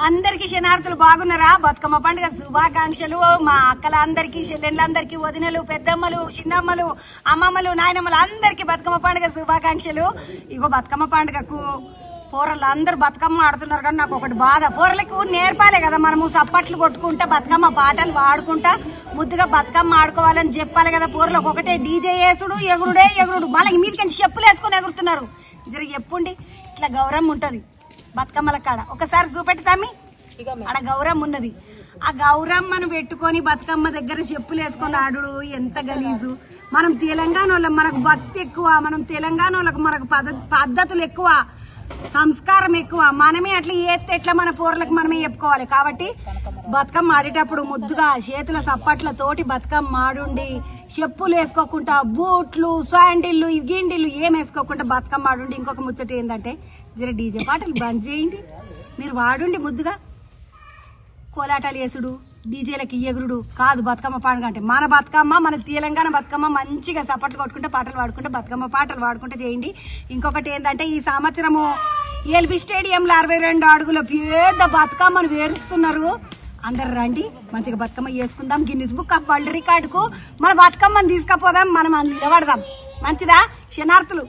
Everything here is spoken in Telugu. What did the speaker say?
అందరికి శనార్థులు బాగున్నారా? బతుకమ్మ పండుగ శుభాకాంక్షలు. మా అక్కలందరికీ, చెల్లెళ్ళందరికీ, వదినలు, పెద్దమ్మలు, చిన్నమ్మలు, అమ్మమ్మలు, నాయనమ్మలు అందరికి బతుకమ్మ పండుగ శుభాకాంక్షలు. ఇగో బతుకమ్మ పండుగకు పోరలు అందరు బతుకమ్మ ఆడుతున్నారు, కానీ నాకు ఒకటి బాధ. పోరలకు నేర్పాలే కదా మనము సప్పట్లు కొట్టుకుంటా బతుకమ్మ పాటలు పాడుకుంటా ముద్దుగా బతుకమ్మ ఆడుకోవాలని చెప్పాలి కదా. పోరలకు ఒకటే డీజే వేసుడు, ఎగురుడే ఎగురుడు, మళ్ళీ మీదకి చెప్పులు వేసుకుని ఎగురుతున్నారు. జర చెప్పుండి, ఇట్లా గౌరవం ఉంటది బతుకమ్మల కాడ. ఒకసారి చూపెట్టుతామి, ఆడ గౌరమ్మ ఉన్నది. ఆ గౌరమ్మను పెట్టుకొని బతుకమ్మ దగ్గర చెప్పులు వేసుకొని ఆడు ఎంత గలీజు. మనం తెలంగాణ వాళ్ళం, మనకు భక్తి ఎక్కువ. మనం తెలంగాణ వాళ్ళకు మనకు పద్ధతులు ఎక్కువ, సంస్కారం ఎక్కువ. మనమే అట్లా ఏస్తే ఎట్లా మన పోర్లకు మనమే చెప్పుకోవాలి. కాబట్టి బతుకమ్మ ఆడేటప్పుడు ముద్దుగా చేతుల సప్పట్ల తోటి బతుకమ్మ ఆడుండి, చెప్పులు వేసుకోకుండా బూట్లు, శాండిల్లు, గిండిల్లు ఏం వేసుకోకుండా బతుకమ్మ ఆడుండి. ఇంకొక ముచ్చట ఏంటంటే, జర డీజే పాటలు బంద్ చేయండి. మీరు వాడుండి ముద్దుగా కోలాటాలు వేసుడు, డీజేలకి ఎగురుడు కాదు బతుకమ్మ పండుగ అంటే. మన బతుకమ్మ, మన తెలంగాణ బతుకమ్మ మంచిగా సపట్లు కొట్టుకుంటే పాటలు పాడుకుంటే బతుకమ్మ పాటలు పాడుకుంటే చేయండి. ఇంకొకటి ఏంటంటే, ఈ సంవత్సరము ఎల్బీ స్టేడియంలో 62 అడుగుల పెద్ద బతుకమ్మను వేరుస్తున్నారు. అందరు రండి, మంచిగా బతుకమ్మ వేసుకుందాం. గిన్నిస్ బుక్ ఆఫ్ వరల్డ్ రికార్డుకు మన బతుకమ్మను తీసుకుపోదాం, మనం నిలబడదాం. మంచిదా శనార్థులు?